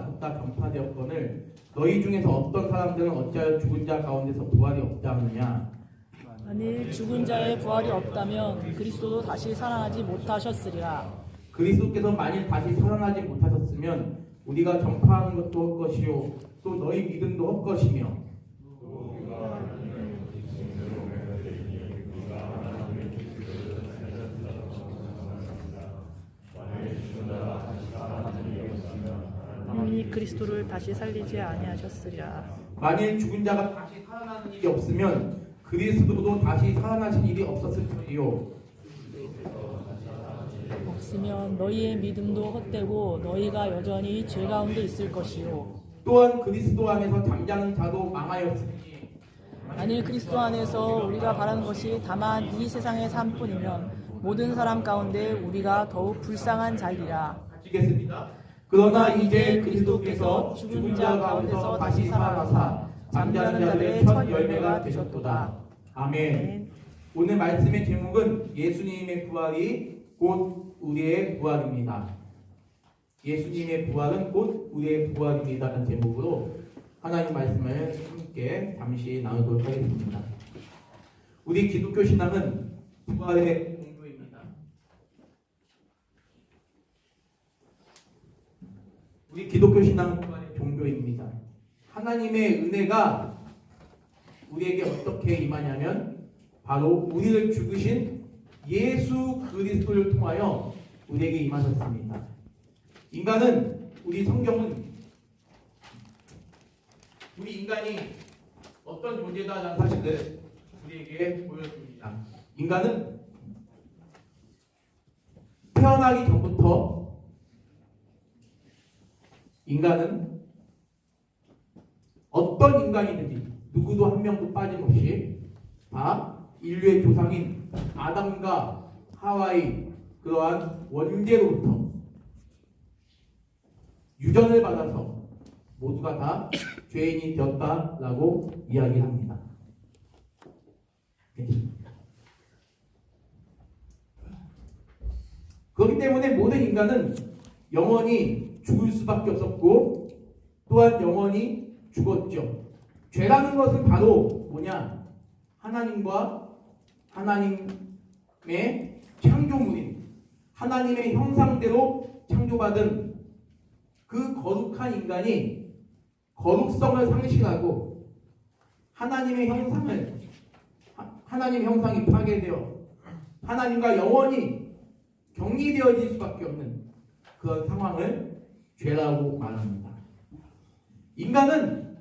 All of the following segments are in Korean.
걷다 전파되었거늘 너희 중에서 어떤 사람들은 어찌하여 죽은 자 가운데서 부활이 없다 하느냐. 만일 죽은 자의 부활이 없다면 그리스도도 다시 살아나지 못하셨으리라. 그리스도께서 만일 다시 살아나지 못하셨으면 우리가 전파하는 것도 헛것이요 또 너희 믿음도 헛것이며 하나님이 그리스도를 다시 살리지 아니하셨으리라. 만일 죽은 자가 다시 살아나는 일이 없으면 그리스도도 다시 살아나신 일이 없었을 터이요 없으면 너희의 믿음도 헛되고 너희가 여전히 죄 가운데 있을 것이요 또한 그리스도 안에서 잠자는 자도 망하였으니 만일 그리스도 안에서 우리가 바라는 것이 다만 이 세상의 삶뿐이면 모든 사람 가운데 우리가 더욱 불쌍한 자이라. 아시겠습니다. 그러나 이제 그리스도께서 죽은 자 가운데서 다시 살아나사 잠자는 자들의 첫 열매가 되셨도다. 아멘. 오늘 말씀의 제목은 예수님의 부활이 곧 우리의 부활입니다. 예수님의 부활은 곧 우리의 부활입니다. 라는 제목으로 하나님 말씀을 함께 잠시 나누도록 하겠습니다. 우리 기독교 신앙은 부활의 종교입니다. 우리 기독교 신앙은 부활의 종교입니다. 하나님의 은혜가 우리에게 어떻게 임하냐면 바로 우리를 죽으신 예수 그리스도를 통하여 우리에게 임하셨습니다. 인간은 우리 성경은 우리 인간이 어떤 존재다라는 사실을 우리에게 보여줍니다. 인간은 태어나기 전부터 인간은 어떤 인간이든지 누구도 한 명도 빠짐없이 다 인류의 조상인 아담과 하와의 그러한 원죄로부터 유전을 받아서 모두가 다 죄인이 되었다라고 이야기합니다. 그렇기 때문에 모든 인간은 영원히 죽을 수밖에 없었고 또한 영원히 죽었죠. 죄라는 것은 바로 뭐냐? 하나님과 하나님의 창조물인 하나님의 형상대로 창조받은 그 거룩한 인간이 거룩성을 상실하고 하나님의 형상이 파괴되어 하나님과 영원히 격리되어질 수밖에 없는 그런 상황을 죄라고 말합니다. 인간은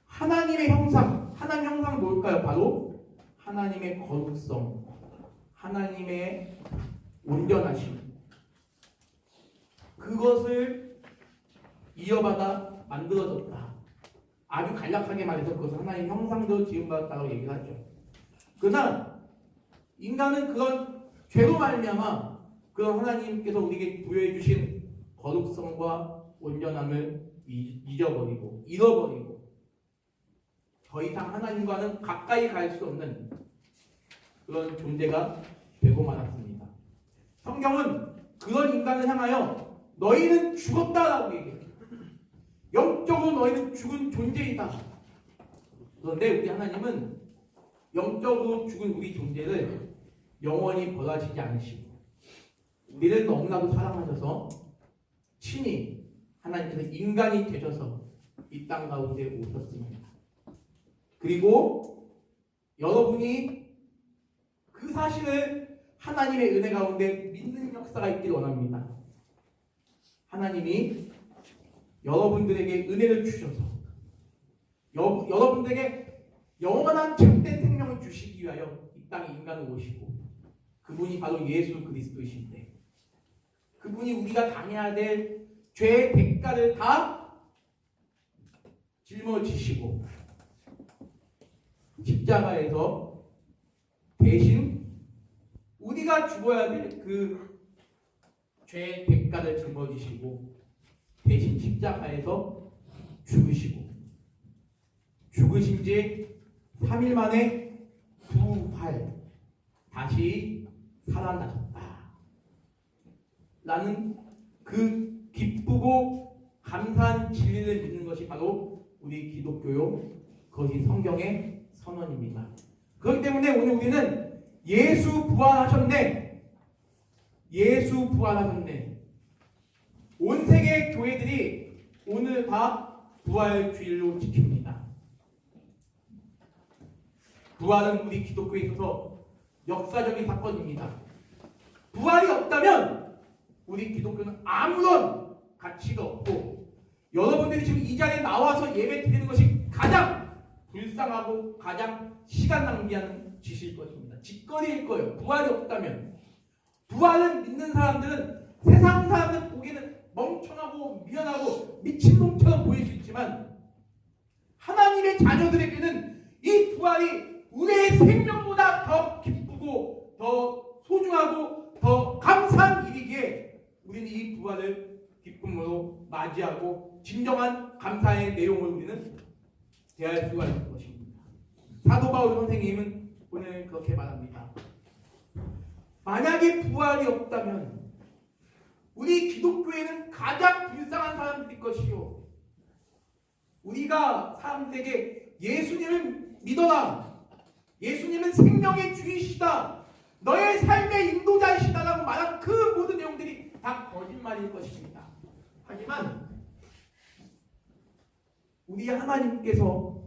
하나님의 형상, 하나님 형상은 뭘까요? 바로 하나님의 거룩성, 하나님의 온전하심, 그것을 이어받아 만들어졌다. 아주 간략하게 말해서 그것은 하나님 형상대로 지음받았다고 얘기를 하죠. 그러나 인간은 그런 죄로 말미암아 그런 하나님께서 우리에게 부여해 주신 거룩성과 온전함을 잊어버리고 잃어버리고 더 이상 하나님과는 가까이 갈 수 없는 그런 존재가 되고 말았습니다. 성경은 그런 인간을 향하여 너희는 죽었다라고 얘기해요. 영적으로 너희는 죽은 존재이다. 그런데 우리 하나님은 영적으로 죽은 우리 존재를 영원히 벌하시지 않으시고 우리를 너무나도 사랑하셔서 친히 하나님께서 인간이 되셔서 이 땅 가운데 오셨습니다. 그리고 여러분이 그 사실을 하나님의 은혜 가운데 믿는 역사가 있길 원합니다. 하나님이 여러분들에게 은혜를 주셔서 여러분들에게 영원한 참된 생명을 주시기 위하여 이 땅에 인간을 오시고 그분이 바로 예수 그리스도이신데 그분이 우리가 당해야 될 죄의 대가를 다 짊어지시고 십자가에서 대신 우리가 죽어야 될 그 죄의 대가를 짊어지시고 대신 십자가에서 죽으신 지 3일 만에 부활 다시 살아나셨다 라는 그 기쁘고 감사한 진리를 믿는 것이 바로 우리 기독교요. 그것이 성경의 선언입니다. 그렇기 때문에 오늘 우리는 예수 부활하셨네. 예수 부활하셨네. 온 세계 교회들이 오늘 다 부활주일로 지킵니다. 부활은 우리 기독교에 있어서 역사적인 사건입니다. 부활이 없다면 우리 기독교는 아무런 가치가 없고, 여러분들이 지금 이 자리에 나와서 예배 드리는 것이 가장 불쌍하고 가장 시간 낭비하는 짓일 것입니다. 짓거리일 거예요. 부활이 없다면. 부활을 믿는 사람들은 세상 사람들 보기에는 멍청하고 미련하고 미친놈처럼 보일 수 있지만, 하나님의 자녀들에게는 이 부활이 우리의 생명보다 더 기쁘고 더 소중하고 더 감사한 일이기에 우리는 이 부활을 기쁨으로 맞이하고 진정한 감사의 내용을 우리는 대할 수가 있는 것입니다. 사도 바울 선생님은 오늘 그렇게 말합니다. 만약에 부활이 없다면 우리 기독교에는 가장 불쌍한 사람들일 것이요, 우리가 사람들에게 예수님을 믿어라, 예수님은 생명의 주이시다, 너의 삶의 인도자이시다라고 말한 그 모든 내용들이 다 거짓말일 것입니다. 하지만 우리 하나님께서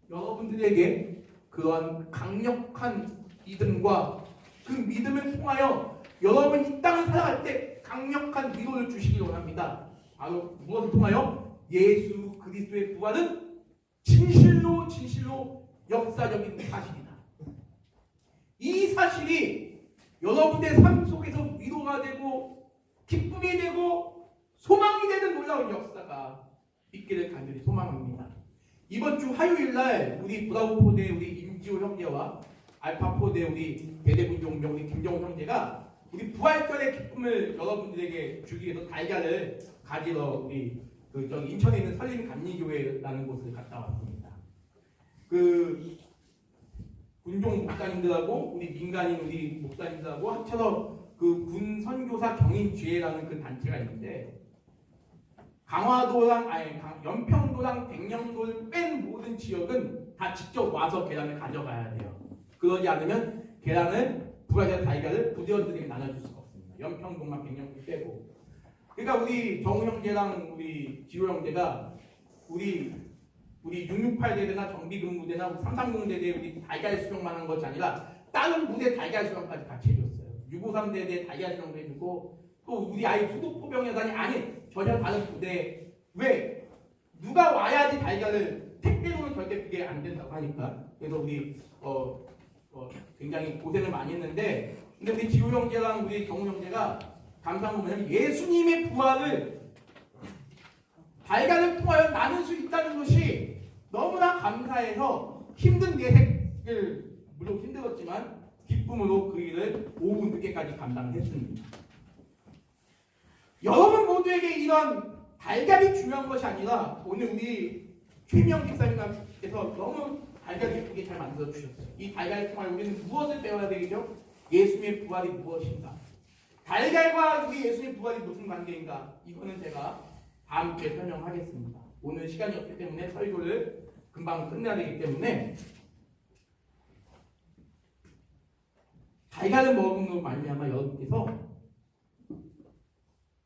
여러분들에게 그러한 강력한 믿음과 그 믿음을 통하여 여러분 이 땅을 살아갈 때 강력한 위로를 주시기 원합니다. 바로 무엇을 통하여? 예수 그리스도의 부활은 진실로 역사적인 사실이다. 이 사실이 여러분의 삶 속에서 위로가 되고 기쁨이 되고 소망이 되는 놀라운 역사가 있기를 간절히 소망합니다. 이번 주 화요일날 우리 브라보포대 우리 임지호 형제와 알파포대 우리 대대군종병 우리 김정훈 형제가 우리 부활절의 기쁨을 여러분들에게 주기 위해서 달걀을 가지러 우리 저기 인천에 있는 설림감리교회라는 곳을 갔다 왔습니다. 그 군종 목사님들하고 우리 민간인 우리 목사님들하고 합쳐서 그 군 선교사 경인지회라는 그 단체가 있는데, 강화도랑 연평도랑 백령도를 뺀 모든 지역은 다 직접 와서 계란을 가져가야 돼요. 그러지 않으면 계란을 부활절 달걀을 부대원들에게 나눠줄 수가 없습니다. 연평도만 백령도 빼고. 그러니까 우리 정우 형제랑 우리 지호 형제가 우리 668대대나 정비근무대나 330대대 우리 달걀 수령만 한 것이 아니라 다른 무대 달걀 수령까지 같이 해줬어요. 653대대 달걀 수령도 해주고, 또 우리 아이 수도포병여단이 아닌 전혀 다른 부대, 왜? 누가 와야지 달걀을 택배로는 절대 그게 안 된다고 하니까. 그래서 우리 굉장히 고생을 많이 했는데, 근데 우리 지호 형제랑 우리 정우 형제가 감사한 건 뭐냐면 예수님의 부활을 달걀을 통하여 나눌 수 있다는 것이 너무나 감사해서 힘든 내색을 물론 힘들었지만 기쁨으로 그 일을 5분 늦게까지 감당했습니다. 여러분 모두에게 이런 달걀이 중요한 것이 아니라, 오늘 우리 최미영 집사님께서 너무 달걀을 예쁘게 잘 만들어 주셨어요. 이 달걀을 통하여 우리는 무엇을 배워야 되겠죠? 예수님의 부활이 무엇인가? 달걀과 우리 예수님의 부활이 무슨 관계인가? 이거는 제가 다음 주에 설명하겠습니다. 오늘 시간이 없기 때문에 설교를 금방 끝내야 되기 때문에, 달걀을 먹음으로 말미암아 여러분께서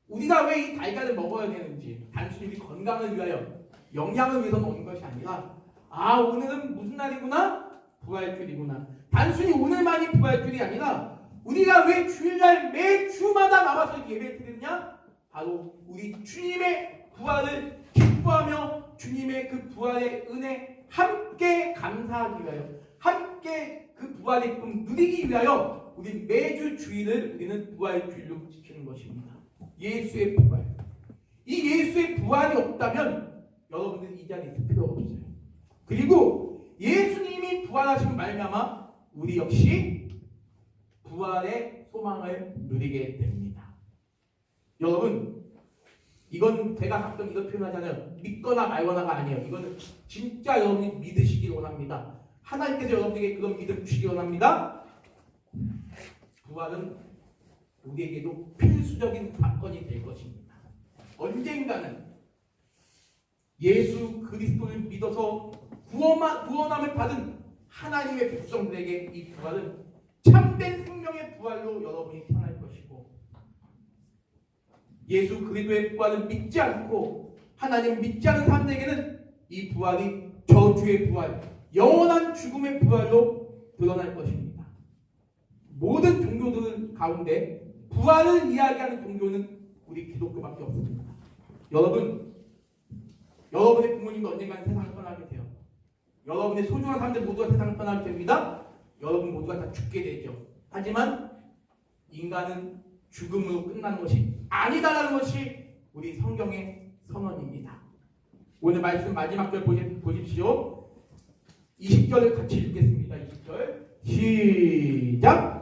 우리가 왜 이 달걀을 먹어야 되는지, 단순히 우리 건강을 위하여 영양을 위해서 먹는 것이 아니라, 오늘은 무슨 날이구나? 부활주일이구나. 단순히 오늘만이 부활주일이 아니라 우리가 왜 주일날 매 주마다 나와서 예배 드리느냐? 바로 우리 주님의 부활을 기뻐하며 주님의 그 부활의 은혜 함께 감사하기 위하여, 함께 그 부활의 꿈 누리기 위하여 우리 매주 주일을 우리는 부활주일로 지키는 것입니다. 예수의 부활. 이 예수의 부활이 없다면 여러분들 이 자리에 있을 필요가 없어요. 그리고 예수님이 부활하신 말미암아 우리 역시 부활의 소망을 누리게 됩니다. 여러분, 이건 제가 가끔 이런 표현하잖아요. 믿거나 말거나가 아니에요. 이거는 진짜 여러분이 믿으시길 원합니다. 하나님께서 여러분에게 그런 믿음 주시기 원합니다. 부활은 우리에게도 필수적인 사건이 될 것입니다. 언젠가는 예수 그리스도를 믿어서 구원함을 받은 하나님의 백성들에게 이 부활은 참된 생명의 부활로 여러분이 태어날 것이고, 예수 그리스도의 부활을 믿지 않고 하나님 믿지 않은 사람들에게는 이 부활이 저주의 부활, 영원한 죽음의 부활로 드러날 것입니다. 모든 종교들 가운데 부활을 이야기하는 종교는 우리 기독교밖에 없습니다. 여러분의 부모님도 언젠가는 세상을 떠나게 돼요. 여러분의 소중한 사람들 모두가 세상을 떠나게 됩니다. 여러분 모두가 다 죽게 되죠. 하지만 인간은 죽음으로 끝나는 것이 아니다라는 것이 우리 성경의 선언입니다. 오늘 말씀 마지막 절 보십시오. 20절을 같이 읽겠습니다. 20절 시작.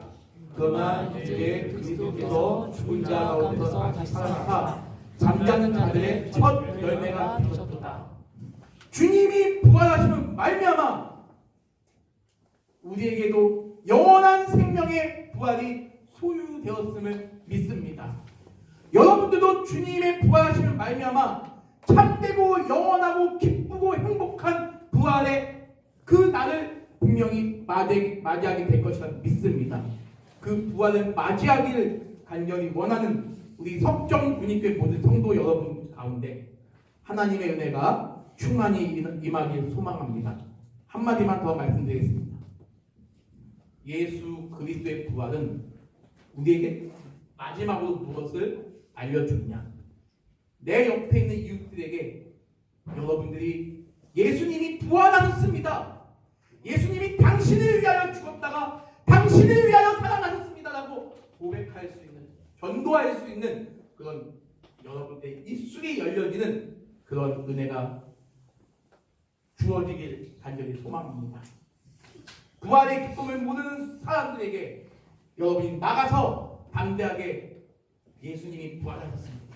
그러나 이제 그리스도께서 죽은 자 가운데서 다시 살아나사 잠자는 자들의 첫 열매가 되셨도다. 주님이 부활하심은 말미암아 우리에게도 영원한 생명의 부활이 소유되었음을 믿습니다. 여러분들도 주님의 부활하심을 말미암아 참되고 영원하고 기쁘고 행복한 부활의 그 날을 분명히 맞이하게 될 것이라 믿습니다. 그 부활을 맞이하기를 간절히 원하는 우리 석정군입교회 모든 성도 여러분 가운데 하나님의 은혜가 충만히 임하길 소망합니다. 한마디만 더 말씀드리겠습니다. 예수 그리스도의 부활은 우리에게 마지막으로 무엇을 알려주느냐? 내 옆에 있는 이웃들에게 여러분들이 예수님이 부활하셨습니다. 예수님이 당신을 위하여 죽었다가 당신을 위하여 살아나셨습니다라고 고백할 수 있는, 전도할 수 있는 그런 여러분들의 입술이 열려지는 그런 은혜가 주어지길 간절히 소망합니다. 부활의 기쁨을 모르는 사람들에게 여러분이 나가서 담대하게 예수님이 부활하셨습니다.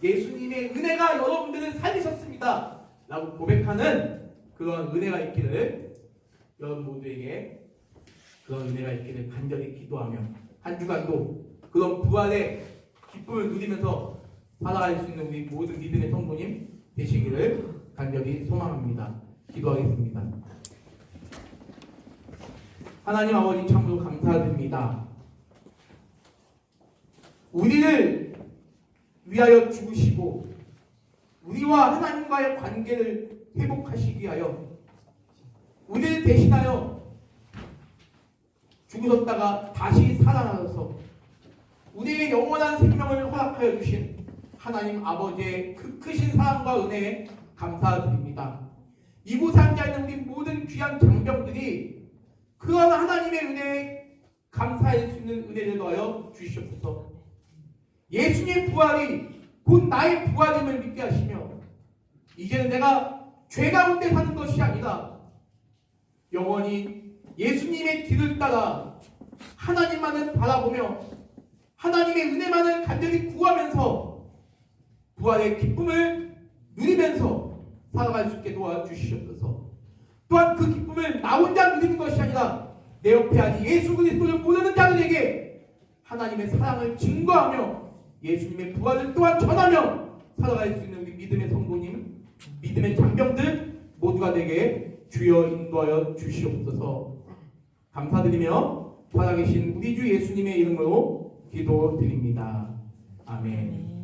예수님의 은혜가 여러분들을 살리셨습니다. 라고 고백하는 그런 은혜가 있기를, 여러분 모두에게 그런 은혜가 있기를 간절히 기도하며 한 주간도 그런 부활의 기쁨을 누리면서 살아갈 수 있는 우리 모든 믿음의 성도님 되시기를 간절히 소망합니다. 기도하겠습니다. 하나님 아버지 참으로 감사드립니다. 우리를 위하여 죽으시고 우리와 하나님과의 관계를 회복하시기 위하여 우리를 대신하여 죽으셨다가 다시 살아나셔서 우리에게 영원한 생명을 허락하여 주신 하나님 아버지의 그 크신 사랑과 은혜에 감사드립니다. 이곳에 앉아있는 우리 모든 귀한 장병들이 그런 하나님의 은혜에 감사할 수 있는 은혜를 더하여 주시옵소서. 예수님의 부활이 곧 나의 부활임을 믿게 하시며 이제는 내가 죄 가운데 사는 것이 아니라 영원히 예수님의 길을 따라 하나님만을 바라보며 하나님의 은혜만을 간절히 구하면서 부활의 기쁨을 누리면서 살아갈 수 있게 도와주시옵소서. 또한 그 기쁨을 나 혼자 누리는 것이 아니라 내 옆에 아직 예수 그리스도를 모르는 자들에게 하나님의 사랑을 증거하며 예수님의 부활을 또한 전하며 살아갈 수 있는 우리 믿음의 성도님, 믿음의 장병들 모두가 되게 주여 인도하여 주시옵소서. 감사드리며 살아계신 우리 주 예수님의 이름으로 기도드립니다. 아멘.